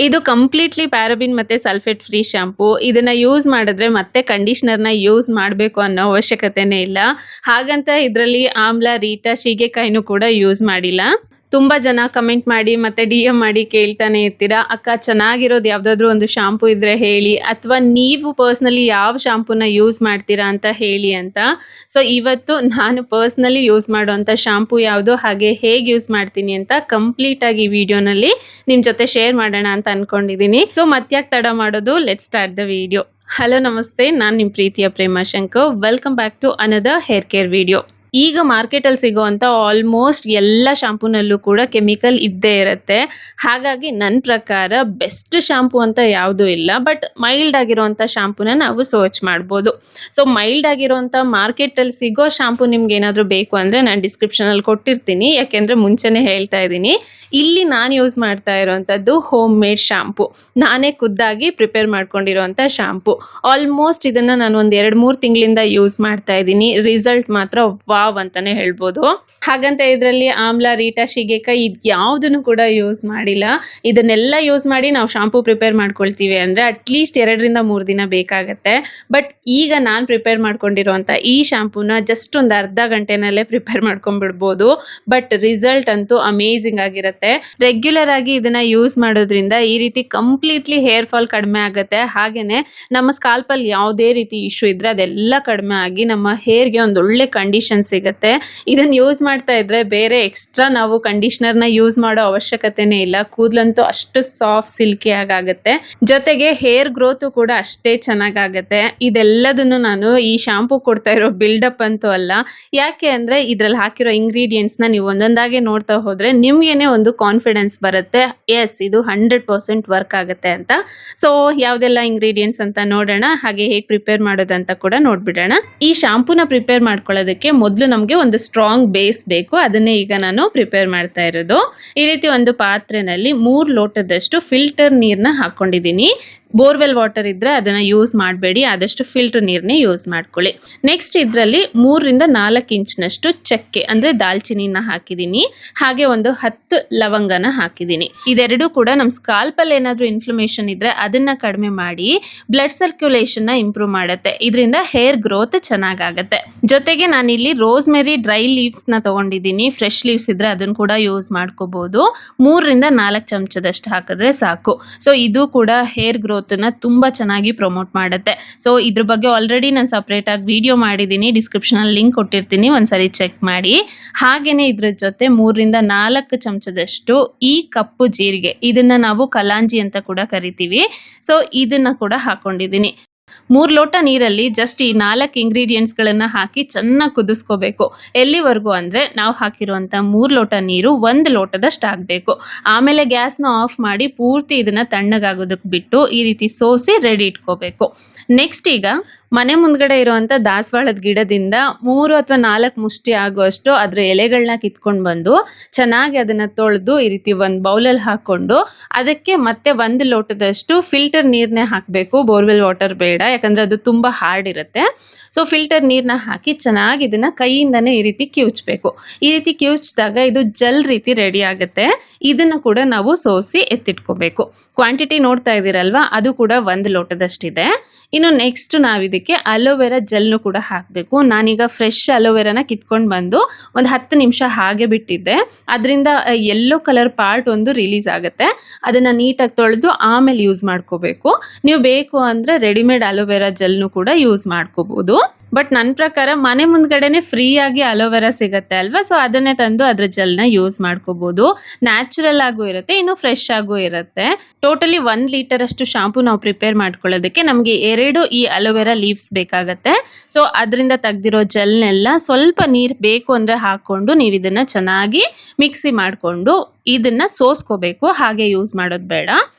ಇದು completely paraben ಮತ್ತೆ sulphate free shampoo. ಇದನ್ನ ಯೂಸ್ ಮಾಡಿದ್ರೆ ಮತ್ತೆ ಕಂಡೀಷನರ್ನ ಯೂಸ್ ಮಾಡಬೇಕು ಅನ್ನೋ ಅವಶ್ಯಕತೆನೇ ಇಲ್ಲ. ಹಾಗಂತ ಇದರಲ್ಲಿ ಆಮ್ಲ, ರೀಟಾ, ಶೀಗೆಕಾಯಿನೂ ಕೂಡ ಯೂಸ್ ಮಾಡಿಲ್ಲ. ತುಂಬ ಜನ ಕಮೆಂಟ್ ಮಾಡಿ ಮತ್ತೆ DM ಮಾಡಿ ಕೇಳ್ತಾನೆ ಇರ್ತೀರಾ, ಅಕ್ಕ ಚೆನ್ನಾಗಿರೋದು ಯಾವುದಾದ್ರೂ ಒಂದು ಶಾಂಪೂ ಇದ್ರೆ ಹೇಳಿ, ಅಥವಾ ನೀವು ಪರ್ಸ್ನಲಿ ಯಾವ ಶಾಂಪೂನ ಯೂಸ್ ಮಾಡ್ತೀರಾ ಅಂತ ಹೇಳಿ ಅಂತ. ಸೊ ಇವತ್ತು ನಾನು ಪರ್ಸ್ನಲಿ ಯೂಸ್ ಮಾಡೋವಂಥ ಶಾಂಪೂ ಯಾವುದು, ಹಾಗೆ ಹೇಗೆ ಯೂಸ್ ಮಾಡ್ತೀನಿ ಅಂತ ಕಂಪ್ಲೀಟ್ ಆಗಿ ಈ ವಿಡಿಯೋನಲ್ಲಿ ನಿಮ್ಮ ಜೊತೆ ಶೇರ್ ಮಾಡೋಣ ಅಂತ ಅನ್ಕೊಂಡಿದ್ದೀನಿ. ಸೊ ಮತ್ತ್ಯಾಕೆ ತಡ ಮಾಡೋದು, let start the video. Hello ನಮಸ್ತೆ, ನಾನು ನಿಮ್ಮ ಪ್ರೀತಿಯ Prema Shankar. Welcome back to another hair care video. ಈಗ ಮಾರ್ಕೆಟಲ್ಲಿ ಸಿಗೋವಂಥ ಆಲ್ಮೋಸ್ಟ್ ಎಲ್ಲ ಶಾಂಪೂನಲ್ಲೂ ಕೂಡ ಕೆಮಿಕಲ್ ಇದ್ದೇ ಇರುತ್ತೆ. ಹಾಗಾಗಿ ನನ್ನ ಪ್ರಕಾರ ಬೆಸ್ಟ್ ಶಾಂಪೂ ಅಂತ ಯಾವುದೂ ಇಲ್ಲ, ಬಟ್ ಮೈಲ್ಡ್ ಆಗಿರೋವಂಥ ಶಾಂಪೂನ ನಾವು ಸರ್ಚ್ ಮಾಡ್ಬೋದು. ಸೊ ಮೈಲ್ಡ್ ಆಗಿರೋವಂಥ ಮಾರ್ಕೆಟಲ್ಲಿ ಸಿಗೋ ಶಾಂಪೂ ನಿಮ್ಗೆ ಏನಾದರೂ ಬೇಕು ಅಂದರೆ ನಾನು ಡಿಸ್ಕ್ರಿಪ್ಷನಲ್ಲಿ ಕೊಟ್ಟಿರ್ತೀನಿ. ಯಾಕೆಂದರೆ ಮುಂಚೆನೇ ಹೇಳ್ತಾ ಇದ್ದೀನಿ, ಇಲ್ಲಿ ನಾನು ಯೂಸ್ ಮಾಡ್ತಾ ಇರೋವಂಥದ್ದು ಹೋಮ್ ಮೇಡ್ ಶಾಂಪೂ. ನಾನೇ ಖುದ್ದಾಗಿ ಪ್ರಿಪೇರ್ ಮಾಡ್ಕೊಂಡಿರೋವಂಥ ಶಾಂಪೂ. ಆಲ್ಮೋಸ್ಟ್ ಇದನ್ನು ನಾನು ಒಂದು 2-3 ತಿಂಗಳಿಂದ ಯೂಸ್ ಮಾಡ್ತಾ ಇದ್ದೀನಿ. ರಿಸಲ್ಟ್ ಮಾತ್ರ ವಾವ್ ಅಂತಾನೆ ಹೇಳ್ಬೋದು. ಹಾಗಂತ ಇದರಲ್ಲಿ ಆಮ್ಲ, ರೀಟಾ, ಶೀಗೆಕಾಯಿ ಇದು ಯಾವುದನ್ನು ಕೂಡ ಯೂಸ್ ಮಾಡಿಲ್ಲ. ಇದನ್ನೆಲ್ಲ ಯೂಸ್ ಮಾಡಿ ನಾವು ಶಾಂಪೂ ಪ್ರಿಪೇರ್ ಮಾಡ್ಕೊಳ್ತೀವಿ ಅಂದರೆ ಅಟ್ಲೀಸ್ಟ್ 2-3 ದಿನ ಬೇಕಾಗತ್ತೆ. ಬಟ್ ಈಗ ನಾನು ಪ್ರಿಪೇರ್ ಮಾಡ್ಕೊಂಡಿರೋವಂಥ ಈ ಶಾಂಪೂನ ಜಸ್ಟ್ ಒಂದು ಅರ್ಧ ಗಂಟೆನಲ್ಲೇ ಪ್ರಿಪೇರ್ ಮಾಡ್ಕೊಂಡ್ಬಿಡ್ಬೋದು. ಬಟ್ ರಿಸಲ್ಟ್ ಅಂತೂ ಅಮೇಝಿಂಗ್ ಆಗಿರುತ್ತೆ. ರೆಗ್ಯುಲರ್ ಆಗಿ ಇದನ್ನ ಯೂಸ್ ಮಾಡೋದ್ರಿಂದ ಈ ರೀತಿ ಕಂಪ್ಲೀಟ್ಲಿ ಹೇರ್ ಫಾಲ್ ಕಡಿಮೆ ಆಗುತ್ತೆ. ಹಾಗೇನೆ ನಮ್ಮ ಸ್ಕಾಲ್ಪಲ್ಲಿ ಯಾವುದೇ ರೀತಿ ಇಶ್ಯೂ ಇದ್ರೆ ಅದೆಲ್ಲ ಕಡಿಮೆ ಆಗಿ ನಮ್ಮ ಹೇರ್ಗೆ ಒಂದು ಒಳ್ಳೆ ಕಂಡೀಷನ್ ಸಿಗುತ್ತೆ. ಇದನ್ನ ಯೂಸ್ ಮಾಡ್ತಾ ಇದ್ರೆ ಬೇರೆ ಎಕ್ಸ್ಟ್ರಾ ನಾವು ಕಂಡೀಷನರ್ನ ಯೂಸ್ ಮಾಡೋ ಅವಶ್ಯಕತೆನೇ ಇಲ್ಲ. ಕೂದಲಂತೂ ಅಷ್ಟು ಸಾಫ್ಟ್ ಸಿಲ್ಕಿ ಆಗುತ್ತೆ, ಜೊತೆಗೆ ಹೇರ್ ಗ್ರೋತ್ ಕೂಡ ಅಷ್ಟೇ ಚೆನ್ನಾಗಾಗತ್ತೆ. ಇದೆಲ್ಲದನ್ನು ನಾನು ಈ ಶಾಂಪೂ ಕೊಡ್ತಾ ಇರೋ ಬಿಲ್ಡಪ್ ಅಂತೂ ಅಲ್ಲ. ಯಾಕೆ ಅಂದ್ರೆ ಇದ್ರಲ್ಲಿ ಹಾಕಿರೋ ಇಂಗ್ರೀಡಿಯೆಂಟ್ಸ್ನ ನೀವು ಒಂದೊಂದಾಗೆ ನೋಡ್ತಾ ಹೋದ್ರೆ ನಿಮ್ಗೇನೆ ಒಂದು ಕಾನ್ಫಿಡೆನ್ಸ್ ಬರುತ್ತೆ, ಎಸ್ ಇದು 100% ವರ್ಕ್ ಆಗುತ್ತೆ ಅಂತ. ಸೊ ಯಾವ್ದೆಲ್ಲ ಇಂಗ್ರೀಡಿಯೆಂಟ್ಸ್ ಅಂತ ನೋಡೋಣ, ಹಾಗೆ ಹೇಗೆ ಪ್ರಿಪೇರ್ ಮಾಡೋದಂತ ಕೂಡ ನೋಡ್ಬಿಡೋಣ. ಈ ಶಾಂಪೂನ ಪ್ರಿಪೇರ್ ಮಾಡ್ಕೊಳ್ಳೋದಕ್ಕೆ ಮೊದಲು ನಮಗೆ ಒಂದು ಸ್ಟ್ರಾಂಗ್ ಬೇಸ್ ಬೇಕು. ಅದನ್ನೇ ಈಗ ನಾನು ಪ್ರಿಪೇರ್ ಮಾಡ್ತಾ ಇರೋದು. ಈ ರೀತಿ ಒಂದು ಪಾತ್ರೆನಲ್ಲಿ 3 ಲೋಟದಷ್ಟು ಫಿಲ್ಟರ್ ನೀರನ್ನ ಹಾಕೊಂಡಿದ್ದೀನಿ. ಬೋರ್ವೆಲ್ ವಾಟರ್ ಇದ್ರೆ ಅದನ್ನ ಯೂಸ್ ಮಾಡಬೇಡಿ, ಆದಷ್ಟು ಫಿಲ್ಟರ್ ನೀರನ್ನೇ ಯೂಸ್ ಮಾಡ್ಕೊಳ್ಳಿ. ನೆಕ್ಸ್ಟ್ ಇದರಲ್ಲಿ 3-4 ಇಂಚ್ನಷ್ಟು ಚಕ್ಕೆ ಅಂದ್ರೆ ದಾಲ್ಚಿನಿನ ಹಾಕಿದ್ದೀನಿ. ಹಾಗೆ ಒಂದು 10 ಲವಂಗನ ಹಾಕಿದ್ದೀನಿ. ಇದೆರಡು ಕೂಡ ನಮ್ಮ ಸ್ಕಾಲ್ಪಲ್ಲಿ ಏನಾದರೂ ಇನ್ಫ್ಲಮೇಷನ್ ಇದ್ರೆ ಅದನ್ನ ಕಡಿಮೆ ಮಾಡಿ ಬ್ಲಡ್ ಸರ್ಕ್ಯುಲೇಷನ್ ಇಂಪ್ರೂವ್ ಮಾಡುತ್ತೆ. ಇದರಿಂದ ಹೇರ್ ಗ್ರೋತ್ ಚೆನ್ನಾಗಾಗತ್ತೆ. ಜೊತೆಗೆ ನಾನಿಲ್ಲಿ ರೋಸ್ಮೆರಿ ಡ್ರೈ ಲೀವ್ಸ್ ನ ತಗೊಂಡಿದ್ದೀನಿ. ಫ್ರೆಶ್ ಲೀವ್ಸ್ ಇದ್ರೆ ಅದನ್ನ ಕೂಡ ಯೂಸ್ ಮಾಡ್ಕೋಬಹುದು. 3-4 ಚಮಚದಷ್ಟು ಹಾಕಿದ್ರೆ ಸಾಕು. ಸೊ ಇದು ಕೂಡ ಹೇರ್ ಗ್ರೋತ್ ತುಂಬಾ ಚೆನ್ನಾಗಿ ಪ್ರಮೋಟ್ ಮಾಡುತ್ತೆ. ಸೊ ಇದ್ರ ಬಗ್ಗೆ ಆಲ್ರೆಡಿ ನಾನು ಸಪರೇಟ್ ಆಗಿ ವಿಡಿಯೋ ಮಾಡಿದ್ದೀನಿ, ಡಿಸ್ಕ್ರಿಪ್ಷನ್ ಅಲ್ಲಿ ಲಿಂಕ್ ಕೊಟ್ಟಿರ್ತೀನಿ, ಒಂದ್ಸರಿ ಚೆಕ್ ಮಾಡಿ. ಹಾಗೇನೆ ಇದ್ರ ಜೊತೆ 3-4 ಚಮಚದಷ್ಟು ಈ ಕಪ್ಪು ಜೀರಿಗೆ, ಇದನ್ನ ನಾವು ಕಲಾಂಜಿ ಅಂತ ಕೂಡ ಕರಿತೀವಿ. ಸೊ ಇದನ್ನ ಕೂಡ ಹಾಕೊಂಡಿದ್ದೀನಿ. 3 ಲೋಟ ನೀರಲ್ಲಿ ಜಸ್ಟ್ ಈ 4 ಇಂಗ್ರೀಡಿಯೆಂಟ್ಸ್ ಗಳನ್ನ ಹಾಕಿ ಚೆನ್ನಾಗಿ ಕುದಿಸ್ಕೋಬೇಕು. ಎಲ್ಲಿವರೆಗೂ ಅಂದ್ರೆ ನಾವು ಹಾಕಿರುವಂತ 3 ಲೋಟ ನೀರು 1 ಲೋಟದಷ್ಟು ಆಗ್ಬೇಕು. ಆಮೇಲೆ ಗ್ಯಾಸ್ನ ಆಫ್ ಮಾಡಿ ಪೂರ್ತಿ ಇದನ್ನ ತಣ್ಣಗಾಗೋದಕ್ಕೆ ಬಿಟ್ಟು ಈ ರೀತಿ ಸೋಸಿ ರೆಡಿ ಇಟ್ಕೋಬೇಕು. ನೆಕ್ಸ್ಟ್ ಈಗ ಮನೆ ಮುಂದ್ಗಡೆ ಇರುವಂತ ದಾಸವಾಳದ ಗಿಡದಿಂದ 3-4 ಮುಷ್ಟಿ ಆಗುವಷ್ಟು ಅದ್ರ ಎಲೆಗಳನ್ನ ಕಿತ್ಕೊಂಡು ಬಂದು ಚೆನ್ನಾಗಿ ಅದನ್ನ ತೊಳೆದು ಈ ರೀತಿ ಒಂದು ಬೌಲಲ್ಲಿ ಹಾಕೊಂಡು ಅದಕ್ಕೆ ಮತ್ತೆ 1 ಲೋಟದಷ್ಟು ಫಿಲ್ಟರ್ ನೀರ್ನೇ ಹಾಕಬೇಕು. ಬೋರ್ವೆಲ್ ವಾಟರ್ ಬೇಡ, ಯಾಕಂದ್ರೆ ಅದು ತುಂಬಾ ಹಾರ್ಡ್ ಇರುತ್ತೆ. ಸೊ ಫಿಲ್ಟರ್ ನೀರ್ನ ಹಾಕಿ ಚೆನ್ನಾಗಿ ಇದನ್ನ ಕೈಯಿಂದನೇ ಈ ರೀತಿ ಕಿವುಚ್ಬೇಕು. ಈ ರೀತಿ ಕಿವುಚಿದಾಗ ಇದು ಜೆಲ್ ರೀತಿ ರೆಡಿ ಆಗುತ್ತೆ. ಇದನ್ನ ಕೂಡ ನಾವು ಸೋಸಿ ಎತ್ತಿಟ್ಕೋಬೇಕು. ಕ್ವಾಂಟಿಟಿ ನೋಡ್ತಾ ಇದ್ದೀರಲ್ವಾ, ಅದು ಕೂಡ 1 ಲೋಟದಷ್ಟಿದೆ. ಇನ್ನು ನೆಕ್ಸ್ಟ್ ನಾವು ಇದಕ್ಕೆ ಅಲೋವೆರಾ ಜೆಲ್ನು ಕೂಡ ಹಾಕಬೇಕು. ನಾನೀಗ ಫ್ರೆಶ್ ಅಲೋವೆರಾನ ಕಿತ್ಕೊಂಡು ಬಂದು ಒಂದು 10 ನಿಮಿಷ ಹಾಗೆ ಬಿಟ್ಟಿದ್ದೆ. ಅದರಿಂದ ಯೆಲ್ಲೋ ಕಲರ್ ಪಾರ್ಟ್ ಒಂದು ರಿಲೀಸ್ ಆಗುತ್ತೆ. ಅದನ್ನ ನೀಟಾಗಿ ತೊಳೆದು ಆಮೇಲೆ ಯೂಸ್ ಮಾಡ್ಕೋಬೇಕು. ನೀವು ಬೇಕು ಅಂದ್ರೆ ರೆಡಿಮೇಡ್ ಅಲೋವೆರಾ ಜೆಲ್ನು ಕೂಡ ಯೂಸ್ ಮಾಡ್ಕೋಬಹುದು. ಬಟ್ ನನ್ನ ಪ್ರಕಾರ ಮನೆ ಮುಂದ್ಗಡೆನೆ ಫ್ರೀ ಆಗಿ ಅಲೋವೆರಾ ಸಿಗುತ್ತೆ ಅಲ್ವಾ, ಸೊ ಅದನ್ನೇ ತಂದು ಅದ್ರ ಜೆಲ್ನ ಯೂಸ್ ಮಾಡ್ಕೋಬಹುದು. ನ್ಯಾಚುರಲ್ ಆಗೂ ಇರುತ್ತೆ, ಇನ್ನು ಫ್ರೆಶ್ ಆಗೂ ಇರುತ್ತೆ. ಟೋಟಲಿ 1 ಲೀಟರ್ ಅಷ್ಟು ಶಾಂಪೂ ನಾವು ಪ್ರಿಪೇರ್ ಮಾಡ್ಕೊಳ್ಳೋದಕ್ಕೆ ನಮಗೆ 2 ಈ ಅಲೋವೆರಾ ಲೀವ್ಸ್ ಬೇಕಾಗತ್ತೆ. ಸೊ ಅದರಿಂದ ತೆಗ್ದಿರೋ ಜೆಲ್ನೆಲ್ಲ ಸ್ವಲ್ಪ ನೀರು ಬೇಕು ಅಂದ್ರೆ ಹಾಕೊಂಡು ನೀವು ಇದನ್ನ ಚೆನ್ನಾಗಿ ಮಿಕ್ಸಿ ಮಾಡಿಕೊಂಡು ಇದನ್ನ ಸೋಸ್ಕೋಬೇಕು. ಹಾಗೆ ಯೂಸ್ ಮಾಡೋದು ಬೇಡ.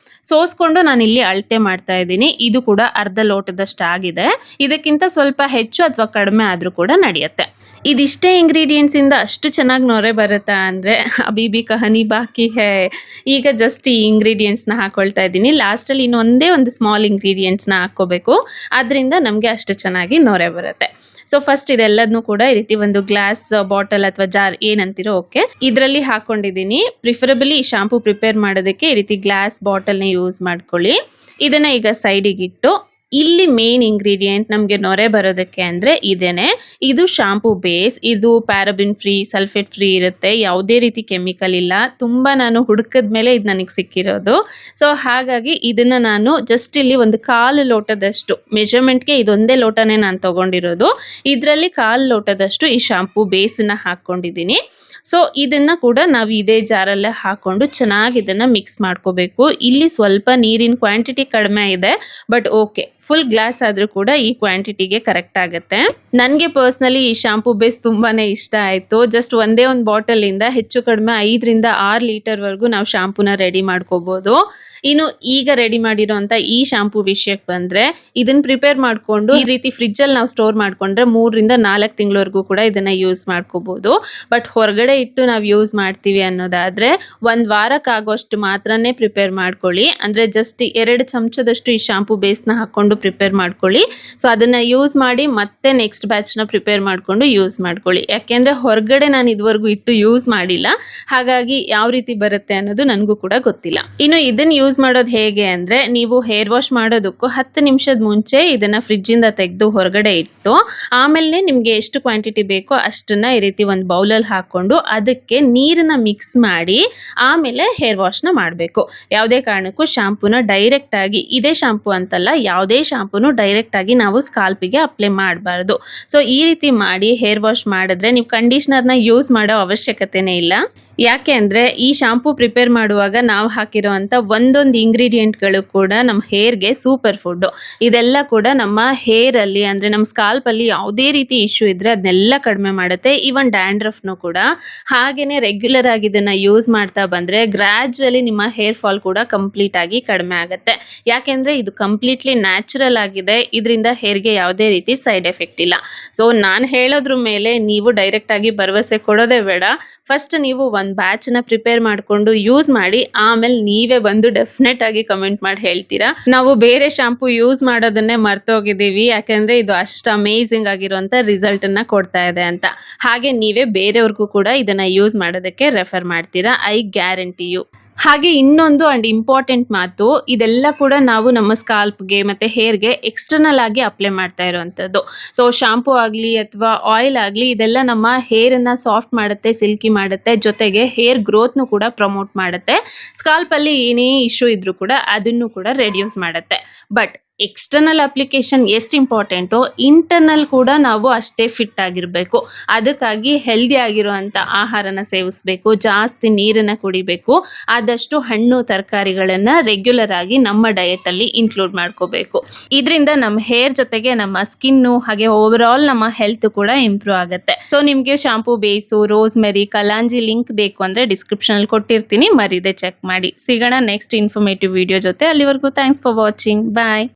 ಸೋಸ್ಕೊಂಡು ನಾನು ಇಲ್ಲಿ ಅಳತೆ ಮಾಡ್ತಾ ಇದ್ದೀನಿ. ಇದು ಕೂಡ ಅರ್ಧ ಲೋಟದಷ್ಟು ಆಗಿದೆ. ಇದಕ್ಕಿಂತ ಸ್ವಲ್ಪ ಹೆಚ್ಚು ಅಥವಾ ಕಡಿಮೆ ಆದ್ರೂ ಕೂಡ ನಡೆಯುತ್ತೆ. ಇದಿಷ್ಟೇ ಇಂಗ್ರೀಡಿಯೆಂಟ್ಸ್ ಇಂದ ಅಷ್ಟು ಚೆನ್ನಾಗಿ ನೊರೆ ಬರುತ್ತಾ ಅಂದ್ರೆ ಅಬೀಬಿ ಕಹಾನಿ ಬಾಕಿ ಹೇ. ಈಗ ಜಸ್ಟ್ ಈ ಇಂಗ್ರೀಡಿಯೆಂಟ್ಸ್ ನ ಹಾಕೊಳ್ತಾ ಇದ್ದೀನಿ. ಲಾಸ್ಟ್ ಅಲ್ಲಿ ಇನ್ನೊಂದೇ ಒಂದು ಸ್ಮಾಲ್ ಇಂಗ್ರೀಡಿಯೆಂಟ್ಸ್ ನ ಹಾಕೋಬೇಕು, ಅದರಿಂದ ನಮಗೆ ಅಷ್ಟು ಚೆನ್ನಾಗಿ ನೊರೆ ಬರುತ್ತೆ. ಸೊ ಫಸ್ಟ್ ಇದೆಲ್ಲದನ್ನು ಕೂಡ ಈ ರೀತಿ ಒಂದು ಗ್ಲಾಸ್ ಬಾಟಲ್ ಅಥವಾ ಜಾರ್ ಏನಂತೀರೋ ಓಕೆ, ಇದರಲ್ಲಿ ಹಾಕೊಂಡಿದ್ದೀನಿ. ಪ್ರಿಫರಬಲಿ ಈ ಶಾಂಪೂ ಪ್ರಿಪೇರ್ ಮಾಡೋದಕ್ಕೆ ಈ ರೀತಿ ಗ್ಲಾಸ್ ಬಾಟಲ್ನ ಯೂಸ್ ಮಾಡ್ಕೊಳ್ಳಿ. ಇದನ್ನ ಈಗ ಸೈಡಿಗೆ ಇಟ್ಟು ಇಲ್ಲಿ ಮೇನ್ ಇಂಗ್ರೀಡಿಯೆಂಟ್ ನಮಗೆ ನೊರೆ ಬರೋದಕ್ಕೆ ಅಂದರೆ ಇದೇನೆ. ಇದು ಶಾಂಪೂ ಬೇಸ್. ಇದು ಪ್ಯಾರಾಬಿನ್ ಫ್ರೀ, ಸಲ್ಫೇಟ್ ಫ್ರೀ ಇರುತ್ತೆ. ಯಾವುದೇ ರೀತಿ ಕೆಮಿಕಲ್ ಇಲ್ಲ. ತುಂಬ ನಾನು ಹುಡುಕದ ಮೇಲೆ ಇದು ನನಗೆ ಸಿಕ್ಕಿರೋದು. ಸೊ ಹಾಗಾಗಿ ಇದನ್ನು ನಾನು ಜಸ್ಟ್ ಇಲ್ಲಿ ಒಂದು 1/4 ಲೋಟದಷ್ಟು ಮೆಜರ್ಮೆಂಟ್ಗೆ ಇದೊಂದೇ ಲೋಟನೇ ನಾನು ತೊಗೊಂಡಿರೋದು. ಇದರಲ್ಲಿ 1/4 ಲೋಟದಷ್ಟು ಈ ಶಾಂಪೂ ಬೇಸನ್ನು ಹಾಕ್ಕೊಂಡಿದ್ದೀನಿ. ಸೊ ಇದನ್ನು ಕೂಡ ನಾವು ಇದೇ ಜಾರಲ್ಲೇ ಹಾಕ್ಕೊಂಡು ಚೆನ್ನಾಗಿ ಇದನ್ನು ಮಿಕ್ಸ್ ಮಾಡ್ಕೋಬೇಕು. ಇಲ್ಲಿ ಸ್ವಲ್ಪ ನೀರಿನ ಕ್ವಾಂಟಿಟಿ ಕಡಿಮೆ ಇದೆ, ಬಟ್ ಓಕೆ, ಫುಲ್ ಗ್ಲಾಸ್ ಆದರೂ ಕೂಡ ಈ ಕ್ವಾಂಟಿಟಿಗೆ ಕರೆಕ್ಟ್ ಆಗುತ್ತೆ. ನನಗೆ ಪರ್ಸ್ನಲಿ ಈ ಶಾಂಪೂ ಬೇಸ್ ತುಂಬಾ ಇಷ್ಟ ಆಯಿತು. ಜಸ್ಟ್ ಒಂದೇ ಒಂದು ಬಾಟಲಿಂದ ಹೆಚ್ಚು ಕಡಿಮೆ 5ರಿಂದ 6 ಲೀಟರ್ವರೆಗೂ ನಾವು ಶಾಂಪೂನ ರೆಡಿ ಮಾಡ್ಕೋಬೋದು. ಇನ್ನು ಈಗ ರೆಡಿ ಮಾಡಿರೋಂಥ ಈ ಶಾಂಪೂ ವಿಷಯಕ್ಕೆ ಬಂದರೆ, ಇದನ್ನು ಪ್ರಿಪೇರ್ ಮಾಡಿಕೊಂಡು ಈ ರೀತಿ ಫ್ರಿಜ್ಜಲ್ಲಿ ನಾವು ಸ್ಟೋರ್ ಮಾಡಿಕೊಂಡ್ರೆ 3ರಿಂದ 4 ತಿಂಗಳವರೆಗೂ ಕೂಡ ಇದನ್ನು ಯೂಸ್ ಮಾಡ್ಕೋಬೋದು. ಬಟ್ ಹೊರಗಡೆ ಇಟ್ಟು ನಾವು ಯೂಸ್ ಮಾಡ್ತೀವಿ ಅನ್ನೋದಾದರೆ 1 ವಾರಕ್ಕಾಗೋಷ್ಟು ಮಾತ್ರನೇ ಪ್ರಿಪೇರ್ ಮಾಡ್ಕೊಳ್ಳಿ. ಅಂದರೆ ಜಸ್ಟ್ 2 ಚಮಚದಷ್ಟು ಈ ಶಾಂಪೂ ಬೇಸ್ನ ಹಾಕ್ಕೊಂಡು ಪ್ರಿಪೇರ್ ಮಾಡ್ಕೊಳ್ಳಿ. ಸೊ ಅದನ್ನು ಯೂಸ್ ಮಾಡಿ ಮತ್ತೆ ನೆಕ್ಸ್ಟ್ ಬ್ಯಾಚ್ನ ಪ್ರಿಪೇರ್ ಮಾಡಿಕೊಂಡು ಯೂಸ್ ಮಾಡ್ಕೊಳ್ಳಿ. ಯಾಕೆಂದರೆ ಹೊರಗಡೆ ನಾನು ಇದುವರೆಗೂ ಇಟ್ಟು ಯೂಸ್ ಮಾಡಿಲ್ಲ, ಹಾಗಾಗಿ ಯಾವ ರೀತಿ ಬರುತ್ತೆ ಅನ್ನೋದು ನನಗೂ ಕೂಡ ಗೊತ್ತಿಲ್ಲ. ಇನ್ನು ಇದನ್ನು ಯೂಸ್ ಮಾಡೋದು ಹೇಗೆ ಅಂದರೆ, ನೀವು ಹೇರ್ ವಾಶ್ ಮಾಡೋದಕ್ಕೂ 10 ನಿಮಿಷದ ಮುಂಚೆ ಇದನ್ನು ಫ್ರಿಜ್ಜಿಂದ ತೆಗೆದು ಹೊರಗಡೆ ಇಟ್ಟು ಆಮೇಲೆ ನಿಮಗೆ ಎಷ್ಟು ಕ್ವಾಂಟಿಟಿ ಬೇಕೋ ಅಷ್ಟನ್ನು ಈ ರೀತಿ ಒಂದು ಬೌಲಲ್ಲಿ ಹಾಕ್ಕೊಂಡು ಅದಕ್ಕೆ ನೀರನ್ನು ಮಿಕ್ಸ್ ಮಾಡಿ ಆಮೇಲೆ ಹೇರ್ ವಾಶ್ನ ಮಾಡಬೇಕು. ಯಾವುದೇ ಕಾರಣಕ್ಕೂ ಶಾಂಪೂನ ಡೈರೆಕ್ಟಾಗಿ, ಇದೇ ಶಾಂಪೂ ಅಂತಲ್ಲ, ಯಾವುದೇ ಶಾಂಪೂನು ಡೈರೆಕ್ಟಾಗಿ ನಾವು ಸ್ಕಾಲ್ಪಿಗೆ ಅಪ್ಲೈ ಮಾಡಬಾರ್ದು. ಸೊ ಈ ರೀತಿ ಮಾಡಿ ಹೇರ್ ವಾಶ್ ಮಾಡಿದ್ರೆ ನೀವು ಕಂಡೀಷ್ನರ್ನ ಯೂಸ್ ಮಾಡೋ ಅವಶ್ಯಕತೆನೇ ಇಲ್ಲ. ಯಾಕೆ ಅಂದರೆ ಈ ಶಾಂಪೂ ಪ್ರಿಪೇರ್ ಮಾಡುವಾಗ ನಾವು ಹಾಕಿರೋ ಅಂಥ ಒಂದೊಂದು ಇಂಗ್ರೀಡಿಯೆಂಟ್ಗಳು ಕೂಡ ನಮ್ಮ ಹೇರ್ಗೆ ಸೂಪರ್ ಫುಡ್ಡು. ಇದೆಲ್ಲ ಕೂಡ ನಮ್ಮ ಹೇರಲ್ಲಿ ಅಂದರೆ ನಮ್ಮ ಸ್ಕಾಲ್ಪಲ್ಲಿ ಯಾವುದೇ ರೀತಿ ಇಶ್ಯೂ ಇದ್ದರೆ ಅದನ್ನೆಲ್ಲ ಕಡಿಮೆ ಮಾಡುತ್ತೆ. ಈವನ್ ಡ್ಯಾಂಡ್ರಫ್ನು ಕೂಡ. ಹಾಗೆಯೇ ರೆಗ್ಯುಲರ್ ಆಗಿ ಇದನ್ನು ಯೂಸ್ ಮಾಡ್ತಾ ಬಂದರೆ ಗ್ರ್ಯಾಜುವಲಿ ನಿಮ್ಮ ಹೇರ್ ಫಾಲ್ ಕೂಡ ಕಂಪ್ಲೀಟ್ ಆಗಿ ಕಡಿಮೆ ಆಗುತ್ತೆ. ಯಾಕೆಂದರೆ ಇದು ಕಂಪ್ಲೀಟ್ಲಿ ನ್ಯಾಚುರಲ್ ಆಗಿದೆ. ಇದರಿಂದ ಹೇರ್ಗೆ ಯಾವುದೇ ರೀತಿ ಸೈಡ್ ಎಫೆಕ್ಟ್ ಇಲ್ಲ. ಸೊ ನಾನು ಹೇಳೋದ್ರ ಮೇಲೆ ನೀವು ಡೈರೆಕ್ಟಾಗಿ ಭರವಸೆ ಕೊಡೋದೇ ಬೇಡ. ಫಸ್ಟ್ ನೀವು ಒಂದು ಬ್ಯಾಚ್ನ ಪ್ರಿಪೇರ್ ಮಾಡಿಕೊಂಡು ಯೂಸ್ ಮಾಡಿ, ಆಮೇಲೆ ನೀವೇ ಬಂದು ಡೆಫಿನೆಟ್ ಆಗಿ ಕಮೆಂಟ್ ಮಾಡಿ ಹೇಳ್ತೀರಾ, ನಾವು ಬೇರೆ ಶಾಂಪೂ ಯೂಸ್ ಮಾಡೋದನ್ನೇ ಮರ್ತೋಗಿದ್ದೀವಿ, ಯಾಕೆಂದರೆ ಇದು ಅಷ್ಟು ಅಮೇಝಿಂಗ್ ಆಗಿರುವಂಥ ರಿಸಲ್ಟನ್ನು ಕೊಡ್ತಾ ಇದೆ ಅಂತ. ಹಾಗೆ ನೀವೇ ಬೇರೆಯವ್ರಿಗೂ ಕೂಡ ಇದನ್ನು ಯೂಸ್ ಮಾಡೋದಕ್ಕೆ ರೆಫರ್ ಮಾಡ್ತೀರಾ, ಐ ಗ್ಯಾರಂಟಿ ಯು. ಹಾಗೆ ಇನ್ನೊಂದು ಅಂಡ್ ಇಂಪಾರ್ಟೆಂಟ್ ಮಾತು, ಇದೆಲ್ಲ ಕೂಡ ನಾವು ನಮ್ಮ ಸ್ಕಾಲ್ಪ್ಗೆ ಮತ್ತು ಹೇರ್ಗೆ ಎಕ್ಸ್ಟರ್ನಲ್ ಆಗಿ ಅಪ್ಲೈ ಮಾಡ್ತಾ ಇರೋವಂಥದ್ದು. ಸೊ ಶಾಂಪೂ ಆಗಲಿ ಅಥವಾ ಆಯಿಲ್ ಆಗಲಿ ಇದೆಲ್ಲ ನಮ್ಮ ಹೇರನ್ನು ಸಾಫ್ಟ್ ಮಾಡುತ್ತೆ, ಸಿಲ್ಕಿ ಮಾಡುತ್ತೆ, ಜೊತೆಗೆ ಹೇರ್ ಗ್ರೋತ್ನು ಕೂಡ ಪ್ರಮೋಟ್ ಮಾಡುತ್ತೆ. ಸ್ಕಾಲ್ಪಲ್ಲಿ ಏನೇ ಇಶ್ಯೂ ಇದ್ರೂ ಕೂಡ ಅದನ್ನು ಕೂಡ ರೆಡ್ಯೂಸ್ ಮಾಡುತ್ತೆ. ಬಟ್ ಎಕ್ಸ್ಟರ್ನಲ್ ಅಪ್ಲಿಕೇಶನ್ ಎಷ್ಟು ಇಂಪಾರ್ಟೆಂಟೋ ಇಂಟರ್ನಲ್ ಕೂಡ ನಾವು ಅಷ್ಟೇ ಫಿಟ್ ಆಗಿರಬೇಕು. ಅದಕ್ಕಾಗಿ ಹೆಲ್ದಿ ಆಗಿರುವಂಥ ಆಹಾರನ ಸೇವಿಸಬೇಕು, ಜಾಸ್ತಿ ನೀರನ್ನು ಕುಡಿಬೇಕು, ಆದಷ್ಟು ಹಣ್ಣು ತರಕಾರಿಗಳನ್ನು ರೆಗ್ಯುಲರ್ ಆಗಿ ನಮ್ಮ ಡಯಟಲ್ಲಿ ಇನ್ಕ್ಲೂಡ್ ಮಾಡ್ಕೋಬೇಕು. ಇದರಿಂದ ನಮ್ಮ ಹೇರ್ ಜೊತೆಗೆ ನಮ್ಮ ಸ್ಕಿನ್ನು ಹಾಗೆ ಓವರ್ ಆಲ್ ನಮ್ಮ ಹೆಲ್ತ್ ಕೂಡ ಇಂಪ್ರೂವ್ ಆಗುತ್ತೆ. ಸೊ ನಿಮಗೆ ಶಾಂಪೂ ಬೇಸು, ರೋಸ್ಮೆರಿ, ಕಲಾಂಜಿ ಲಿಂಕ್ ಬೇಕು ಅಂದರೆ ಡಿಸ್ಕ್ರಿಪ್ಷನಲ್ಲಿ ಕೊಟ್ಟಿರ್ತೀನಿ, ಮರೀದೆ ಚೆಕ್ ಮಾಡಿ. ಸಿಗೋಣ ನೆಕ್ಸ್ಟ್ ಇನ್ಫಾರ್ಮೇಟಿವ್ ವಿಡಿಯೋ ಜೊತೆ. ಅಲ್ಲಿವರೆಗೂ ಥ್ಯಾಂಕ್ಸ್ ಫಾರ್ ವಾಚಿಂಗ್. ಬಾಯ್.